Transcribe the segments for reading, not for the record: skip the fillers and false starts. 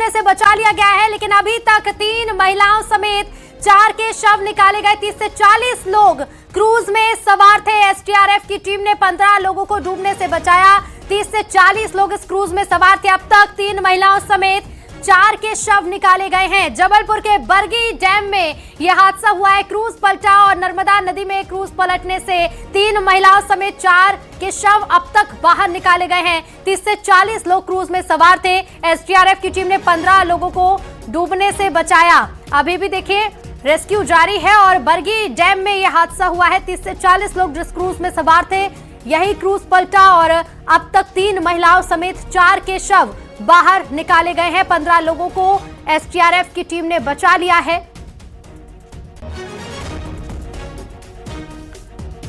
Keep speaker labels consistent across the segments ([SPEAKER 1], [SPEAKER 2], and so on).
[SPEAKER 1] डूबने से बचा लिया गया है, लेकिन अभी तक 3 महिलाओं समेत 4 के शव निकाले गए। 30 से 40 लोग क्रूज में सवार थे। एसडीआरएफ की टीम ने 15 लोगों को डूबने से बचाया। 30 से 40 लोग इस क्रूज में सवार थे। अब तक 3 महिलाओं समेत 4 के शव निकाले गए हैं। जबलपुर के बरगी डैम में यह हादसा हुआ है। क्रूज पलटा और नर्मदा नदी में क्रूज पलटने से 3 महिलाओं समेत 4 के शव अब तक बाहर निकाले गए हैं। 30 से 40 लोग क्रूज में सवार थे। एसडीआरएफ की टीम ने 15 लोगों को डूबने से बचाया। अभी भी देखिए रेस्क्यू जारी है और बरगी डैम में यह हादसा हुआ है। 30 से 40 लोग जिस क्रूज में सवार थे यही क्रूज पलटा और अब तक 3 महिलाओं समेत 4 के शव बाहर निकाले गए हैं। 15 लोगों को एसडीआरएफ की टीम ने बचा लिया है।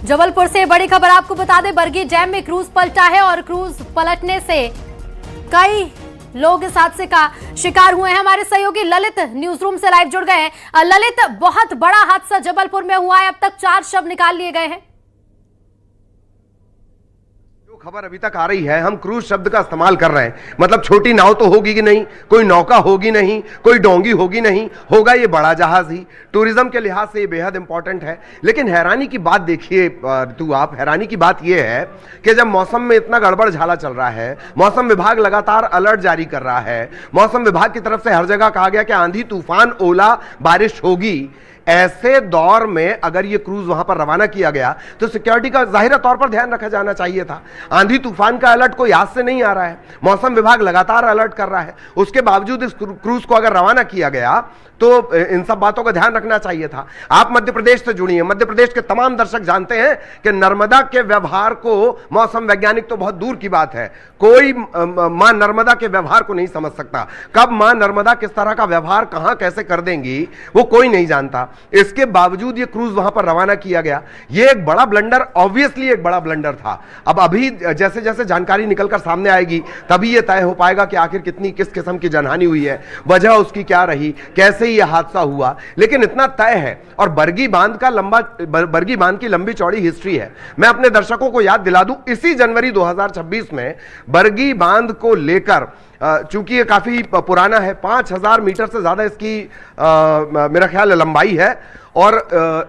[SPEAKER 1] जबलपुर से बड़ी खबर आपको बता दें, बरगी डैम में क्रूज पलटा है और क्रूज पलटने से कई लोग इस हादसे का शिकार हुए हैं। हमारे सहयोगी ललित न्यूज रूम से लाइव जुड़ गए हैं। ललित, बहुत बड़ा हादसा जबलपुर में हुआ है, अब तक 4 शव निकाल लिए गए हैं।
[SPEAKER 2] खबर अभी तक आ रही है, हम क्रूज शब्द का इस्तेमाल कर रहे हैं, मतलब छोटी नाव तो होगी कि नहीं, कोई नौका होगी नहीं, कोई डोंगी होगी नहीं, होगा ये बड़ा जहाज ही। टूरिज्म के लिहाज से ये बेहद इंपॉर्टेंट है। लेकिन हैरानी की बात देखिए आप हैरानी की बात ये है कि जब मौसम में इतना गड़बड़ झाला चल रहा है, मौसम विभाग लगातार अलर्ट जारी कर रहा है, मौसम विभाग की तरफ से हर जगह कहा गया कि आंधी तूफान ओला बारिश होगी, ऐसे दौर में अगर ये क्रूज वहां पर रवाना किया गया तो सिक्योरिटी का जाहिर तौर पर ध्यान रखा जाना चाहिए था। आंधी तूफान का अलर्ट कोई आज से नहीं आ रहा है, मौसम विभाग लगातार अलर्ट कर रहा है। उसके बावजूद इस क्रूज को अगर रवाना किया गया तो इन सब बातों का ध्यान रखना चाहिए था। आप मध्य प्रदेश से जुड़ी हैं, मध्य प्रदेश के तमाम दर्शक जानते हैं कि नर्मदा के व्यवहार को मौसम वैज्ञानिक तो बहुत दूर की बात है, कोई मां नर्मदा के व्यवहार को नहीं समझ सकता। कब मां नर्मदा किस तरह का व्यवहार कहां कैसे कर देंगी वो कोई नहीं जानता। इसके बावजूद ये क्रूज वहां पर रवाना किया गया, ये एक बड़ा ब्लंडर, ऑब्वियसली एक बड़ा ब्लंडर था। अब अभी जैसे जैसे जानकारी निकलकर सामने आएगी तभी ये तय हो पाएगा कि आखिर कितनी किस किस्म की जनहानि हुई है, वजह उसकी क्या रही, कैसे यह हादसा हुआ। लेकिन इतना तय है और बरगी बांध की लंबी चौड़ी हिस्ट्री है। मैं अपने दर्शकों को याद दिला दूं, इसी जनवरी 2026 में बरगी बांध को लेकर, चूंकि ये काफी पुराना है, 5000 मीटर से ज्यादा इसकी मेरा ख्याल लंबाई है और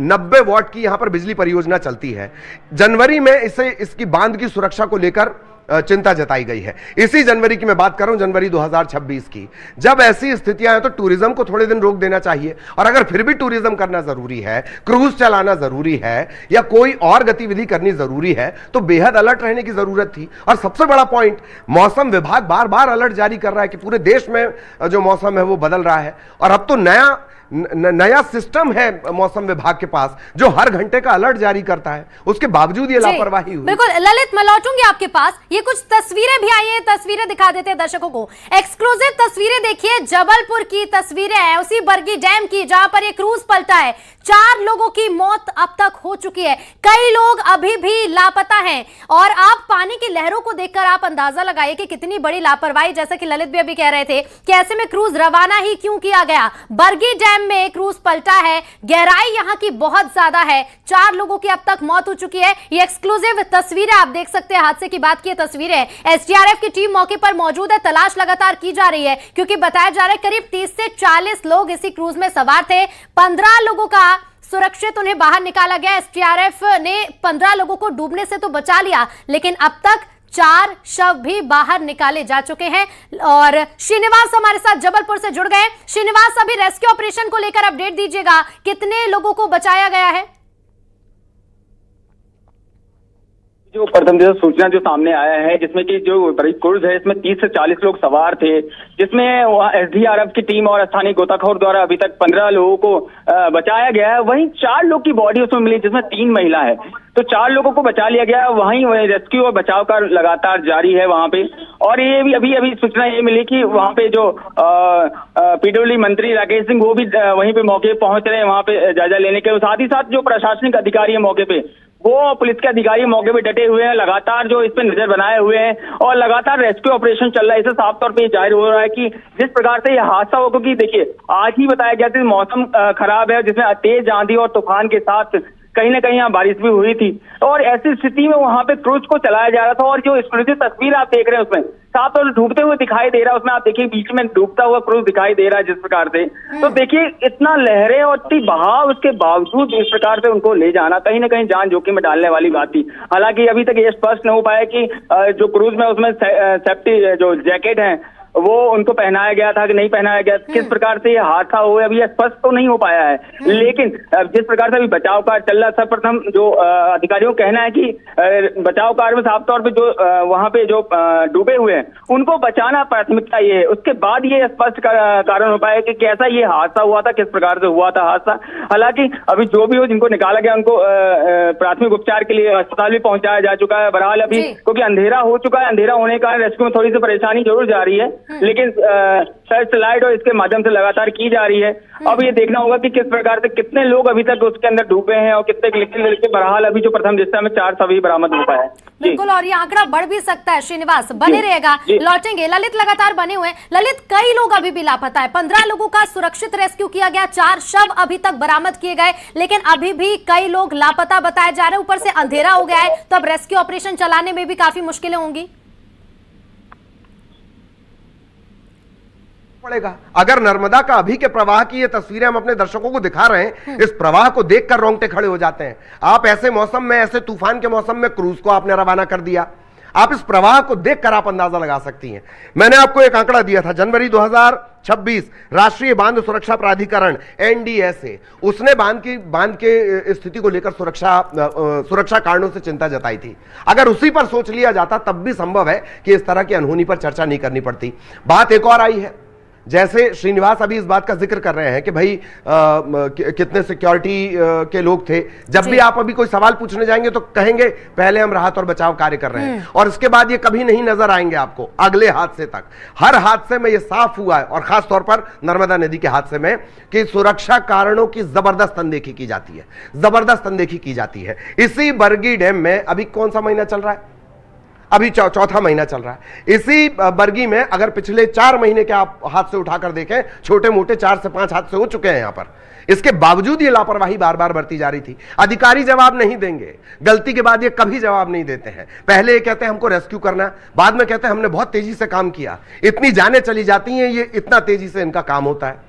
[SPEAKER 2] 90 वॉट की यहां पर बिजली परियोजना चलती है। जनवरी में इसकी बांध की सुरक्षा को लेकर चिंता जताई गई है। इसी जनवरी की मैं बात कर रहा हूं, जनवरी 2026 की। जब ऐसी स्थितियां हैं तो टूरिज्म को थोड़े दिन रोक देना चाहिए, और अगर फिर भी टूरिज्म करना जरूरी है, क्रूज चलाना जरूरी है या कोई और गतिविधि करनी जरूरी है तो बेहद अलर्ट रहने की जरूरत थी। और सबसे बड़ा पॉइंट, मौसम विभाग बार बार अलर्ट जारी कर रहा है कि पूरे देश में जो मौसम है वो बदल रहा है, और अब तो नया सिस्टम है मौसम विभाग के पास जो हर घंटे का अलर्ट जारी करता है, उसके बावजूद ये लापरवाही हुई।
[SPEAKER 1] बिल्कुल ललित, मैं लौटूंगी आपके पास। ये कुछ तस्वीरें भी आई हैं, तस्वीरें दिखा देते हैं दर्शकों को। एक्सक्लूसिव तस्वीरें देखिए, जबलपुर की तस्वीरें हैं, उसी बरगी डैम की जहां पर ये क्रूज पलटा है। 4 लोगों की मौत अब तक हो चुकी है, कई लोग अभी भी लापता हैं। और आप पानी की लहरों को देखकर आप अंदाजा लगाइए कि कितनी बड़ी लापरवाही, जैसा कि ललित भी अभी कह रहे थे कि ऐसे में क्रूज रवाना ही क्यों किया गया। बरगी डैम में क्रूज पलटा है, गहराई यहां की बहुत ज्यादा है, 4 लोगों की अब तक मौत हो चुकी है। ये एक्सक्लूसिव तस्वीरें आप देख सकते हैं, हादसे की बात की तस्वीरें। एसडीआरएफ की टीम मौके पर मौजूद है, तलाश लगातार की जा रही है क्योंकि बताया जा रहा है करीब 30 से 40 लोग इसी क्रूज में सवार थे। 15 लोगों का सुरक्षित उन्हें बाहर निकाला गया। एसडीआरएफ ने 15 लोगों को डूबने से तो बचा लिया, लेकिन अब तक 4 शव भी बाहर निकाले जा चुके हैं। और श्रीनिवास हमारे साथ जबलपुर से जुड़ गए। श्रीनिवास, अभी रेस्क्यू ऑपरेशन को लेकर अपडेट दीजिएगा, कितने लोगों को बचाया गया है?
[SPEAKER 3] जो प्रथम सूचना जो सामने आया है, जिसमें कि जो क्रूज है इसमें 30 से 40 लोग सवार थे, जिसमें एसडीआरएफ की टीम और स्थानीय गोताखोर द्वारा अभी तक 15 लोगों को बचाया गया है। वहीं 4 लोग की बॉडी उसमें मिली, जिसमें 3 महिला है, तो 4 लोगों को बचा लिया गया। वहीं रेस्क्यू और बचाव का लगातार जारी है वहां पे। और ये भी अभी सूचना ये मिली कि वहां पे जो पीडब्ल्यूडी मंत्री राकेश सिंह वो भी वहीं पे मौके पहुंच रहे हैं, वहां पे जायजा लेने के। साथ ही साथ जो प्रशासनिक अधिकारी है मौके पे, वो पुलिस के अधिकारी मौके पे डटे हुए हैं, लगातार जो इस पे नजर बनाए हुए हैं और लगातार रेस्क्यू ऑपरेशन चल रहा है। इससे साफ तौर पे जाहिर हो रहा है कि जिस प्रकार से यह हादसा हो, क्योंकि देखिए आज ही बताया गया था मौसम खराब है, जिसमें तेज आंधी और तूफान के साथ कहीं ना कहीं यहाँ बारिश भी हुई थी, और ऐसी स्थिति में वहां पे क्रूज को चलाया जा रहा था। और जो एक्सक्लूसिव तस्वीर आप देख रहे हैं उसमें साफ तौर से डूबते हुए दिखाई दे रहा है। उसमें आप देखिए बीच में डूबता हुआ क्रूज दिखाई दे रहा है जिस प्रकार से, तो देखिए इतना लहरें और इतनी बहाव, उसके बावजूद इस प्रकार से उनको ले जाना कहीं ना कहीं जान जोखिम में डालने वाली बात थी। हालांकि अभी तक ये स्पष्ट नहीं हो पाया कि जो क्रूज में उसमें सेफ्टी जो जैकेट है वो उनको पहनाया गया था कि नहीं पहनाया गया, किस प्रकार से ये हादसा हुआ अभी स्पष्ट तो नहीं हो पाया है। लेकिन जिस प्रकार से अभी बचाव कार्य चल रहा है, सर्वप्रथम जो अधिकारियों का कहना है कि बचाव कार्य में साफ तौर पे जो वहां पे जो डूबे हुए हैं उनको बचाना प्राथमिकता ये है। उसके बाद ये स्पष्ट कारण हो पाया कि कैसा ये हादसा हुआ था, किस प्रकार से हुआ था हादसा। हालांकि अभी जो भी हो, जिनको निकाला गया उनको प्राथमिक उपचार के लिए अस्पताल भी पहुंचाया जा चुका है। बहरहाल अभी क्योंकि अंधेरा हो चुका है, अंधेरा होने का रेस्क्यू में थोड़ी सी परेशानी जरूर जा रही है, लेकिन सर्च लाइट और इसके माध्यम से लगातार की जा रही है। अब ये देखना होगा कि किस प्रकार से कितने लोग अभी तक उसके अंदर डूबे हैं और कितने लड़के। बहरहाल अभी जो प्रथम दृष्टया में 4 शव बरामद हो पाया है।
[SPEAKER 1] बिल्कुल, और ये आंकड़ा बढ़ भी सकता है। श्रीनिवास बने रहेगा, लौटेंगे। ललित लगातार बने हुए हैं। ललित, कई लोग अभी भी लापता है। 15 लोगों का सुरक्षित रेस्क्यू किया गया, 4 शव अभी तक बरामद किए गए, लेकिन अभी भी कई लोग लापता बताए जा रहे हैं। ऊपर से अंधेरा हो गया है, तो अब रेस्क्यू ऑपरेशन चलाने में भी काफी मुश्किलें होंगी।
[SPEAKER 2] पड़ेगा। अगर नर्मदा का अभी के प्रवाह की ये तस्वीरें हम अपने दर्शकों को दिखा रहे हैं, इस प्रवाह को देखकर रोंगटे खड़े हो जाते हैं। आप ऐसे मौसम में, ऐसे तूफान के मौसम में क्रूज को आपने रवाना कर दिया। आप इस प्रवाह को देखकर आप अंदाजा लगा सकती हैं। मैंने आपको एक आंकड़ा दिया था, जनवरी 2026 राष्ट्रीय बांध सुरक्षा प्राधिकरण NDSA, उसने बांध के स्थिति को लेकर सुरक्षा कारणों से चिंता जताई थी। अगर उसी पर सोच लिया जाता तब भी संभव है कि इस तरह की अनहोनी पर चर्चा नहीं करनी पड़ती। बात एक और आई है, जैसे श्रीनिवास अभी इस बात का जिक्र कर रहे हैं कि भाई कितने सिक्योरिटी के लोग थे। जब भी आप अभी कोई सवाल पूछने जाएंगे तो कहेंगे पहले हम राहत और बचाव कार्य कर रहे हैं, और इसके बाद ये कभी नहीं नजर आएंगे आपको अगले हादसे तक। हर हादसे में ये साफ हुआ है, और खास तौर पर नर्मदा नदी के हादसे में, कि सुरक्षा कारणों की जबरदस्त अनदेखी की जाती है, जबरदस्त अनदेखी की जाती है। इसी बरगी डैम में अभी कौन सा महीना चल रहा है? अभी चौथा महीना चल रहा है। इसी बरगी में अगर पिछले 4 महीने के आप हादसे उठाकर देखें, छोटे मोटे 4 से 5 हादसे हो चुके हैं यहां पर। इसके बावजूद ये लापरवाही बार बार बरती जा रही थी। अधिकारी जवाब नहीं देंगे, गलती के बाद ये कभी जवाब नहीं देते हैं। पहले ये कहते हैं हमको रेस्क्यू करना, बाद में कहते हैं हमने बहुत तेजी से काम किया। इतनी जानें चली जाती हैं, ये इतना तेजी से इनका काम होता है।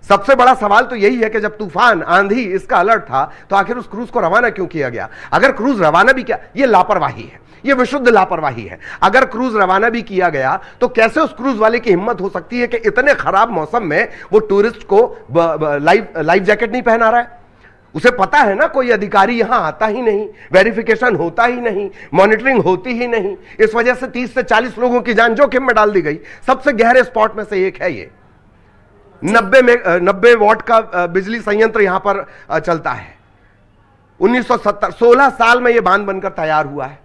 [SPEAKER 2] सबसे बड़ा सवाल तो यही है कि जब तूफान, आंधी, इसका अलर्ट था, तो आखिर उस क्रूज को रवाना क्यों किया गया? अगर क्रूज रवाना भी किया, ये लापरवाही है, ये विशुद्ध लापरवाही है। अगर क्रूज रवाना भी किया गया तो कैसे उस क्रूज वाले की हिम्मत हो सकती है कि इतने खराब मौसम में वो टूरिस्ट को लाइफ जैकेट नहीं पहना रहा है? उसे पता है ना कोई अधिकारी यहां आता ही नहीं, वेरिफिकेशन होता ही नहीं, मॉनिटरिंग होती ही नहीं। इस वजह से 30 से 40 लोगों की जान जोखिम में डाल दी गई। सबसे गहरे स्पॉट में से एक है ये। 90 वॉट का बिजली संयंत्र यहां पर चलता है। 1970 16 साल में यह बांध बनकर तैयार हुआ है।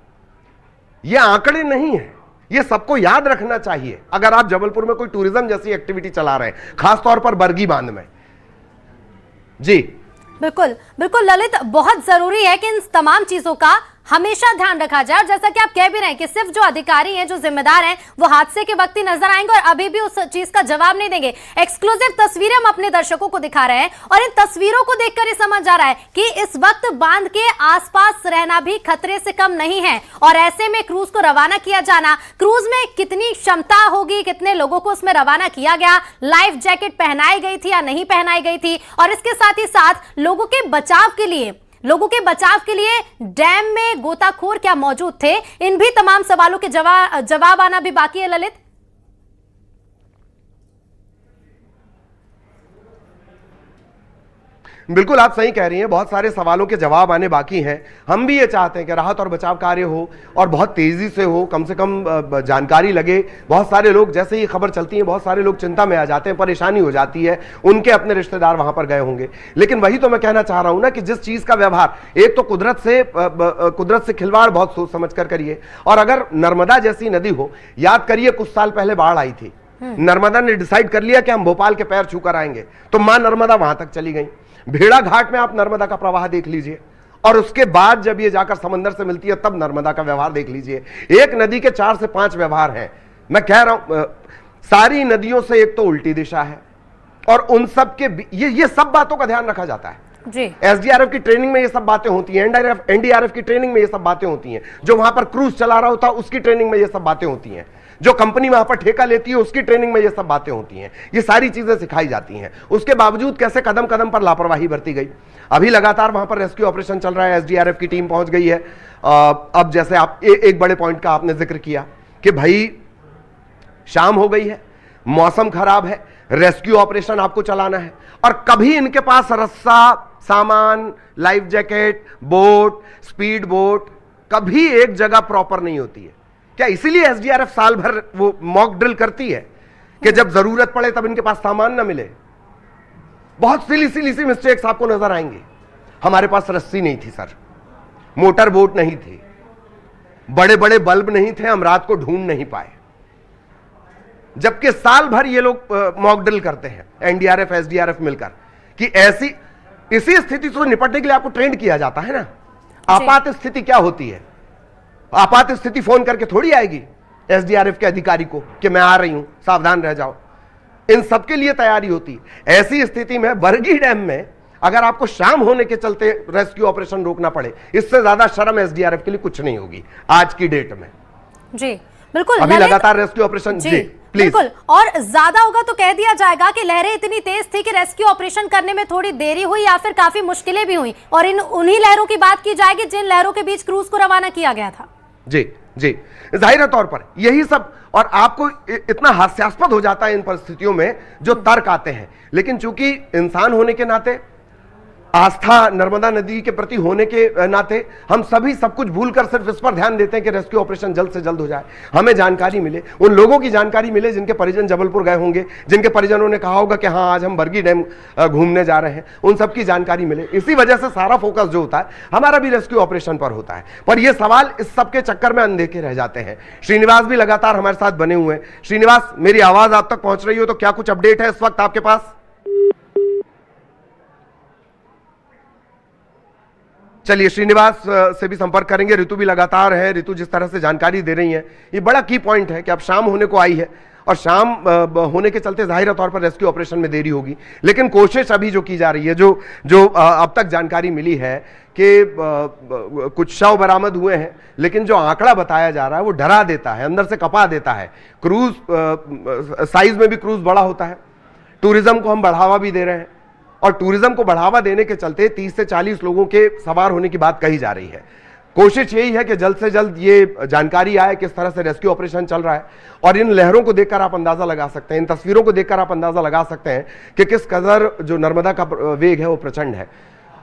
[SPEAKER 2] ये आंकड़े नहीं है, ये सबको याद रखना चाहिए। अगर आप जबलपुर में कोई टूरिज्म जैसी एक्टिविटी चला रहे हैं, खासतौर पर बरगी बांध में। जी
[SPEAKER 1] बिल्कुल बिल्कुल ललित, बहुत जरूरी है कि इन तमाम चीजों का हमेशा ध्यान रखा जाए। और जैसा कि आप कह भी रहे हैं कि सिर्फ जो अधिकारी हैं, जो जिम्मेदार हैं, वो हादसे के वक्त ही नजर आएंगे और अभी भी उस चीज का जवाब नहीं देंगे। एक्सक्लूसिव तस्वीरें हम अपने दर्शकों को दिखा रहे हैं, और इन तस्वीरों को देखकर ये समझ आ रहा है कि इस वक्त बांध के आसपास रहना भी खतरे से कम नहीं है। और ऐसे में क्रूज को रवाना किया जाना, क्रूज में कितनी क्षमता होगी, कितने लोगों को उसमें रवाना किया गया, लाइफ जैकेट पहनाई गई थी या नहीं पहनाई गई थी, और इसके साथ ही साथ लोगों के बचाव के लिए डैम में गोताखोर क्या मौजूद थे, इन भी तमाम सवालों के जवाब आना भी बाकी है। ललित,
[SPEAKER 2] बिल्कुल आप सही कह रही हैं, बहुत सारे सवालों के जवाब आने बाकी हैं। हम भी ये चाहते हैं कि राहत और बचाव कार्य हो और बहुत तेजी से हो, कम से कम जानकारी लगे। बहुत सारे लोग, जैसे ही खबर चलती है, बहुत सारे लोग चिंता में आ जाते हैं, परेशानी हो जाती है, उनके अपने रिश्तेदार वहां पर गए होंगे। लेकिन वही तो मैं कहना चाह रहा हूं ना कि जिस चीज का व्यवहार, एक तो कुदरत से खिलवाड़ बहुत सोच समझ कर करिए। और अगर नर्मदा जैसी नदी हो, याद करिए कुछ साल पहले बाढ़ आई थी, नर्मदा ने डिसाइड कर लिया कि हम भोपाल के पैर छू कर आएंगे, तो मां नर्मदा वहां तक चली गई। भेड़ा घाट में आप नर्मदा का प्रवाह देख लीजिए, और उसके बाद जब ये जाकर समंदर से मिलती है तब नर्मदा का व्यवहार देख लीजिए। एक नदी के 4 से 5 व्यवहार हैं। मैं कह रहा हूं सारी नदियों से एक तो उल्टी दिशा है, और उन सब के ये सब बातों का ध्यान रखा जाता है जी। एसडीआरएफ की ट्रेनिंग में ये सब बातें होती हैं, एनडीआरएफ की ट्रेनिंग में ये सब बातें होती हैं, जो वहां पर क्रूज चला रहा होता है उसकी ट्रेनिंग में ये सब बातें होती हैं। जो कंपनी वहां पर ठेका लेती है उसकी ट्रेनिंग में ये सब बातें होती हैं, ये सारी चीजें सिखाई जाती हैं। उसके बावजूद कैसे कदम कदम पर लापरवाही बरती गई। अभी लगातार वहां पर रेस्क्यू ऑपरेशन चल रहा है, एसडीआरएफ की टीम पहुंच गई है। अब जैसे आप एक बड़े पॉइंट का आपने जिक्र किया कि भाई शाम हो गई है, मौसम खराब है, रेस्क्यू ऑपरेशन आपको चलाना है, और कभी इनके पास रस्सा, सामान, life jacket, boat, speed boat कभी एक जगह प्रॉपर नहीं होती है। क्या इसीलिए एसडीआरएफ साल भर वो मॉक ड्रिल करती है कि जब जरूरत पड़े तब इनके पास सामान ना मिले? बहुत सिली सी मिस्टेक्स आपको नजर आएंगे। हमारे पास रस्सी नहीं थी सर, मोटर बोट नहीं थी, बड़े बड़े बल्ब नहीं थे, हम रात को ढूंढ नहीं पाए। जबकि साल भर ये लोग मॉक ड्रिल करते हैं, एनडीआरएफ एसडीआरएफ मिलकर, कि इसी स्थिति से निपटने के लिए आपको ट्रेंड किया जाता है ना। आपात स्थिति क्या होती है? आपात स्थिति फोन करके थोड़ी आएगी एसडीआरएफ के अधिकारी को कि मैं आ रही हूं, सावधान रह जाओ। इन सबके लिए तैयारी होती। ऐसी स्थिति में बरगी डैम में अगर आपको शाम होने के चलते रेस्क्यू ऑपरेशन रोकना पड़े, इससे ज्यादा शर्म एसडीआरएफ के लिए कुछ नहीं होगी आज की डेट में।
[SPEAKER 1] जी बिल्कुल,
[SPEAKER 2] अभी लगातार रेस्क्यू ऑपरेशन जी प्लीज।
[SPEAKER 1] बिल्कुल, और ज्यादा होगा तो कह दिया जाएगा कि लहरें इतनी तेज थी कि रेस्क्यू ऑपरेशन करने में थोड़ी देरी हुई या फिर काफी मुश्किलें भी हुई, और उन्हीं लहरों की बात की जाएगी जिन लहरों के बीच क्रूज को रवाना किया गया था।
[SPEAKER 2] जी जी, जाहिर तौर पर यही सब, और आपको इतना हास्यास्पद हो जाता है इन परिस्थितियों में जो तर्क आते हैं, लेकिन चूंकि इंसान होने के नाते, आस्था नर्मदा नदी के प्रति होने के नाते, हम सभी सब कुछ भूलकर सिर्फ इस पर ध्यान देते हैं कि रेस्क्यू ऑपरेशन जल्द से जल्द हो जाए, हमें जानकारी मिले, उन लोगों की जानकारी मिले जिनके परिजन जबलपुर गए होंगे, जिनके परिजनों ने कहा होगा कि हाँ आज हम बरगी डैम घूमने जा रहे हैं, उन सबकी जानकारी मिले। इसी वजह से सारा फोकस जो होता है हमारा भी रेस्क्यू ऑपरेशन पर होता है। पर ये सवाल इस सबके चक्कर में अनदेखे रह जाते हैं। श्रीनिवास भी लगातार हमारे साथ बने हुए हैं। श्रीनिवास, मेरी आवाज आप तक पहुंच रही हो तो क्या कुछ अपडेट है इस वक्त आपके पास? चलिए श्रीनिवास से भी संपर्क करेंगे। ऋतु भी लगातार है, ऋतु जिस तरह से जानकारी दे रही है, ये बड़ा की पॉइंट है कि अब शाम होने को आई है और शाम होने के चलते जाहिर तौर पर रेस्क्यू ऑपरेशन में देरी होगी, लेकिन कोशिश अभी जो की जा रही है, जो अब तक जानकारी मिली है कि कुछ शव बरामद हुए हैं, लेकिन जो आंकड़ा बताया जा रहा है वो डरा देता है, अंदर से कपा देता है। क्रूज साइज में भी क्रूज बड़ा होता है, टूरिज्म को हम बढ़ावा भी दे रहे हैं, और टूरिज्म को बढ़ावा देने के चलते 30 से 40 लोगों के सवार होने की बात कही जा रही है। कोशिश यही है कि जल्द से जल्द ये जानकारी आए किस तरह से रेस्क्यू ऑपरेशन चल रहा है, और इन लहरों को देखकर आप अंदाजा लगा सकते हैं, इन तस्वीरों को देखकर आप अंदाजा लगा सकते हैं कि किस कदर जो नर्मदा का वेग है वो प्रचंड है।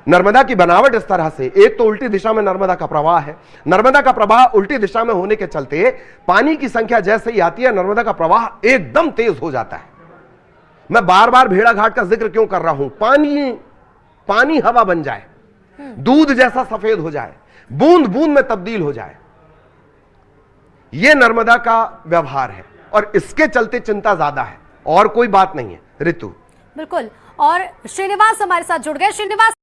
[SPEAKER 2] नर्मदा की बनावट इस तरह से, एक तो उल्टी दिशा में नर्मदा का प्रवाह है, नर्मदा का प्रवाह उल्टी दिशा में होने के चलते पानी की संख्या जैसे ही आती है नर्मदा का प्रवाह एकदम तेज हो जाता है। मैं बार बार भेड़ाघाट का जिक्र क्यों कर रहा हूं? पानी हवा बन जाए, दूध जैसा सफेद हो जाए, बूंद बूंद में तब्दील हो जाए, यह नर्मदा का व्यवहार है, और इसके चलते चिंता ज्यादा है, और कोई बात नहीं है। ऋतु
[SPEAKER 1] बिल्कुल, और श्रीनिवास हमारे साथ जुड़ गए। श्रीनिवास